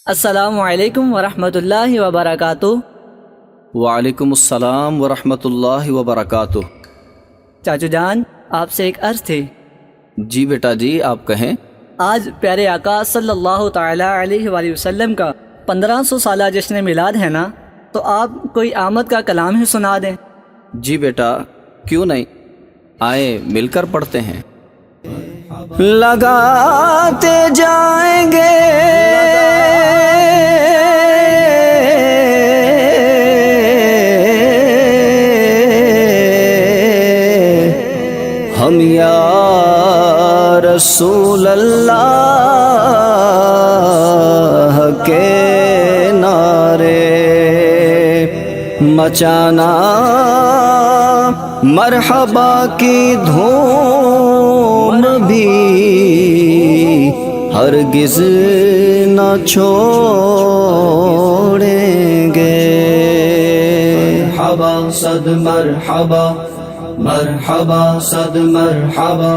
السلام علیکم ورحمۃ اللہ وبرکاتہ۔ وعلیکم السلام ورحمۃ اللہ وبرکاتہ۔ چاچو جان، آپ سے ایک عرض تھی۔ جی بیٹا جی، آپ کہیں۔ آج پیارے آقا صلی اللہ تعالیٰ علیہ وآلہ وسلم کا 1500 سالہ جشن میلاد ہے نا، تو آپ کوئی آمد کا کلام ہی سنا دیں۔ جی بیٹا، کیوں نہیں، آئے مل کر پڑھتے ہیں۔ لگاتے جائیں گے ہم یا رسول اللہ کے نعرے، مچانا مرحبا کی دھوم بھی ہرگز نہ چھوڑیں گے۔ مرحبا صد مرحبا، مرحبا صد مرحبا،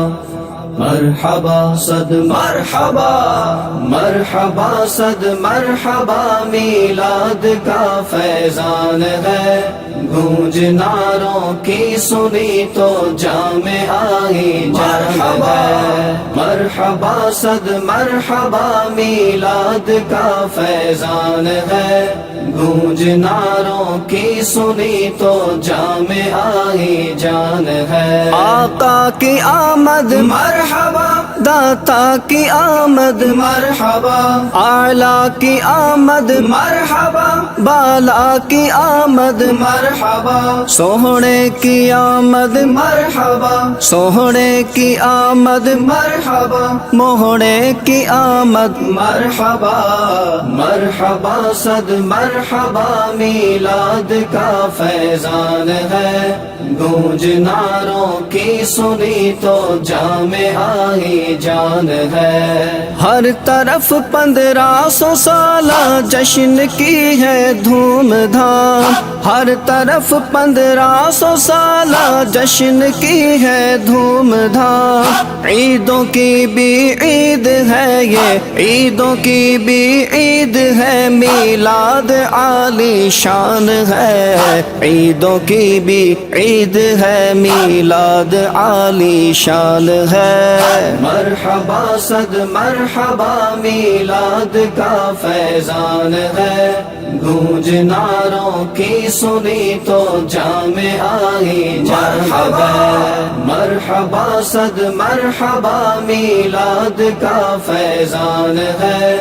مرحبا صد مرحبا، مرحبا صد مرحبا، میلاد کا فیضان ہے، گونج نعروں کی سنی تو جام آئی جان ہے۔ مرحبا صد مرحبا، میلاد کا فیضان ہے، گونج نعروں کی سنی تو جام آئی جان ہے۔ آقا کی آمد مرحبا، داتا کی آمد مرحبا، اعلیٰ کی آمد مرحبا، بالا کی آمد مرحبا، سوہنے کی آمد مرحبا، سوہنے کی آمد مرحبا، موہنے کی آمد مرحبا، مرحبا صد مرحبا، میلاد کا فیضان ہے، گونج نعروں کی سنی تو جام آئی جان ہے۔ ہر طرف 1500 سالہ جشن کی ہے دھوم دھام، ہر طرف 1500 سالہ جشن کی ہے دھوم دھام، عیدوں کی بھی عید ہے یہ، عیدوں کی بھی عید ہے، میلاد عالی شان ہے، عیدوں کی بھی عید ہے، میلاد عالی شان ہے۔ مرحبا صد مرحبا، میلاد کا فیضان ہے، گونج نعروں کی سنی تو جام آئی جان ہے۔ مرحبا صد مرحبا، میلاد کا فیضان ہے،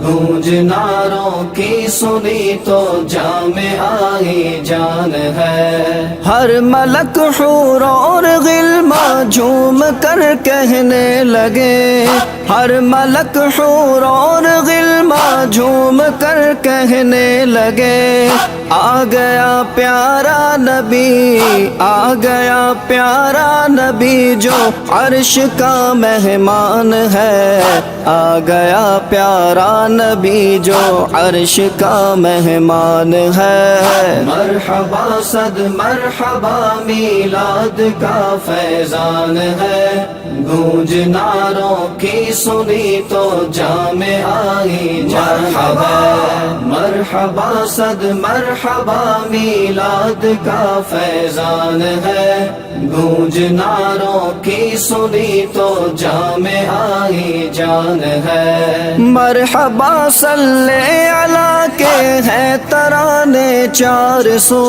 گونج نعروں کی سنی تو جام آئی جان ہے۔ ہر ملک حور اور غلما جھوم کر کہنے لگے، ہر ملک حور اور غلما جھوم کر کہنے لگے، آ گیا پیارا نبی، آ گیا پیارا نبی جو عرش کا مہمان ہے، آ گیا پیارا نبی جو عرش کا مہمان ہے۔ مرحبا صد مرحبا، میلاد کا فیضان ہے، گونج نعروں کی سنی تو جام آئی جان ہے۔ مرحبا صد مرحبا، میلاد کا فیضان ہے، گونج نعروں کی سنی تو جام آئی جان ہے۔ مرحبا صلی علی کے ہیں ترانے 400،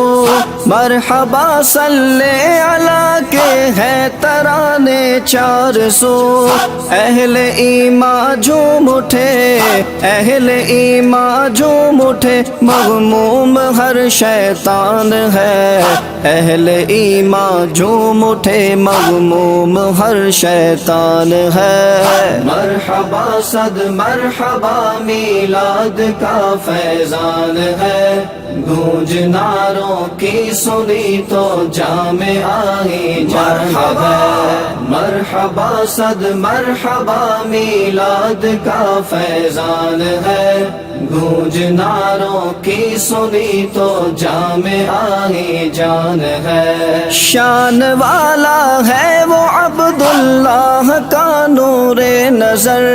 مرحبا صلی علی کے ہیں ترانے 400، اہل ایمان جھوم اٹھے، اہل ایمان جھوم اٹھے، مغموم ہر شیطان ہے، اہل ایمان جھوم اٹھے، مغموم ہر شیطان ہے۔ مرحبا صد مرحبا، میلاد کا فیضان ہے، گونج نعروں کی سنی تو جام آئی جان ہے۔ مرحبا صد مرحبا، میلاد کا فیضان ہے، گونج نعروں کی سنی تو جام آئی جان ہے. شان والا ہے وہ عبداللہ کا نور نظر،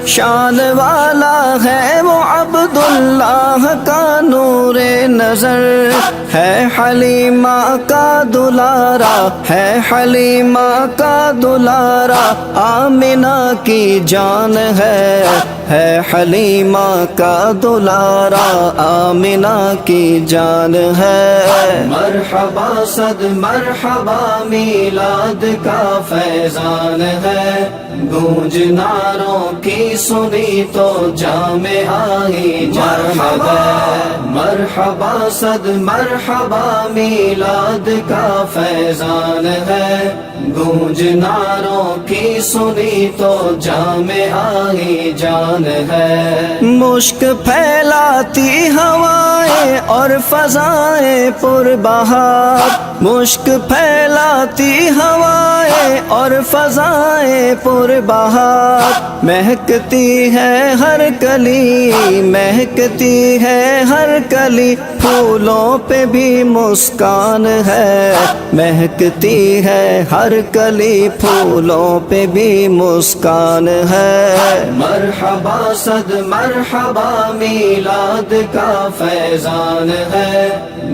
شان والا ہے وہ عبداللہ کا نور نظر. ہے حلیمہ کا دلارا، ہے حلیمہ کا دلارا، آمنہ کی جان ہے حلیمہ کا دلارا، آمنہ کی جان ہے. مرحبا صد مرحبا میلاد کا فیضان ہے، گونج نعروں کی سنی تو جام آئی جان ہے. مرحبا صد مرحبا میلاد کا فیضان ہے، گونج نعروں کی سنی تو جام آئی جان ہے. مشک پھیلاتی ہوائیں اور فضائیں پر بہار، مشک پھیلاتی ہوائیں اور فضائیں پر بہار. مہکتی ہے ہر کلی، مہکتی ہے ہر کلی، پھولوں پہ بھی مسکان ہے. مہکتی ہے ہر کلی، پھولوں پہ بھی مسکان ہے. مرحبا صد مرحبا میلاد کا فیضان ہے،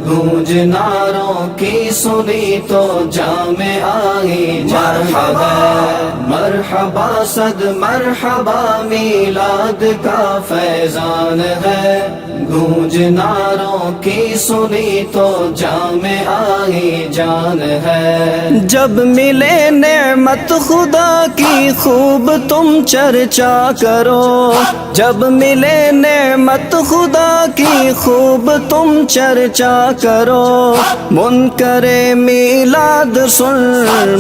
گونج نعروں کی سنی تو جام آئی جان ہے. مرحبا صد مرحبا میلاد کا فیضان ہے، گونج نعروں کی سنی تو جام آئی جان ہے. جب ملے نعمت خدا کی خوب تم چرچا کرو، جب ملے نعمت خدا کی خوب تم چرچا کرو. منکر میلاد سن،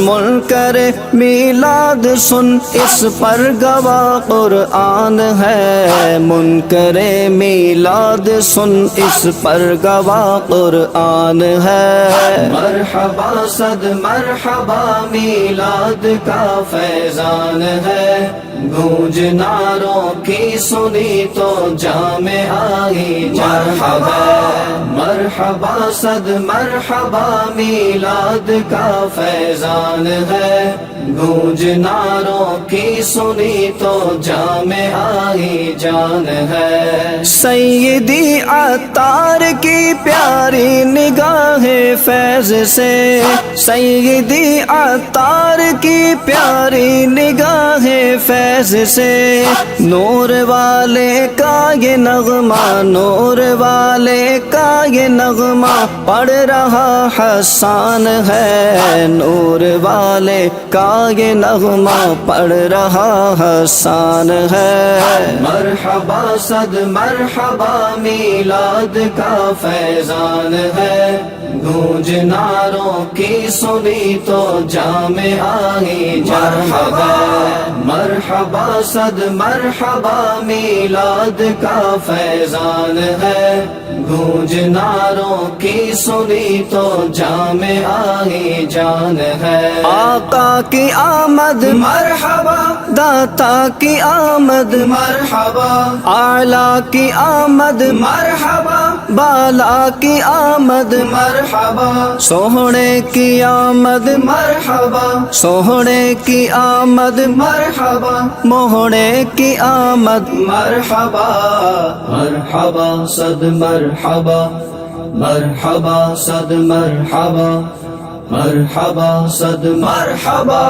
منکر میلاد سن، اس پر گواہ قرآن ہے. منکر میلاد سن، اس پر گواہ قرآن ہے. مرحبا صد مرحبا میلاد کا فیضان ہے، گونج نعروں کی سنی تو جام آئی جان ہے. مرحبا صد مرحبا میلاد کا فیضان ہے، گونج نعروں کی سنی تو جام آئی جان ہے. سیدی عطار کی پیاری نگاہ فیض سے، سیدی عطار کی پیاری نگاہ فیض سے، نور والے کا یہ نغمہ، نور والے کا یہ نغمہ پڑھ رہا حسان ہے. نور والے کا یہ نغمہ پڑھ رہا حسان ہے. مرحبا صد مرحبا میلاد کا فیضان ہے، گونج نعروں کی سنی تو جام آئی جان ہے. مرحبا صد مرحبا میلاد کا فیضان ہے، گونج نعروں کی سنی تو جام آئی جان ہے. آقا کی آمد مرحبا، داتا کی آمد مرحبا، اعلیٰ کی آمد مرحبا، بالا کی آمد مرحبا، سوہنے کی آمد مرحبا، سوہنے کی آمد مرحبا، موہنے کی آمد مرحبا. مرحبا صد مرحبا، مرحبا صد مرحبا، مرحبا صد مرحبا.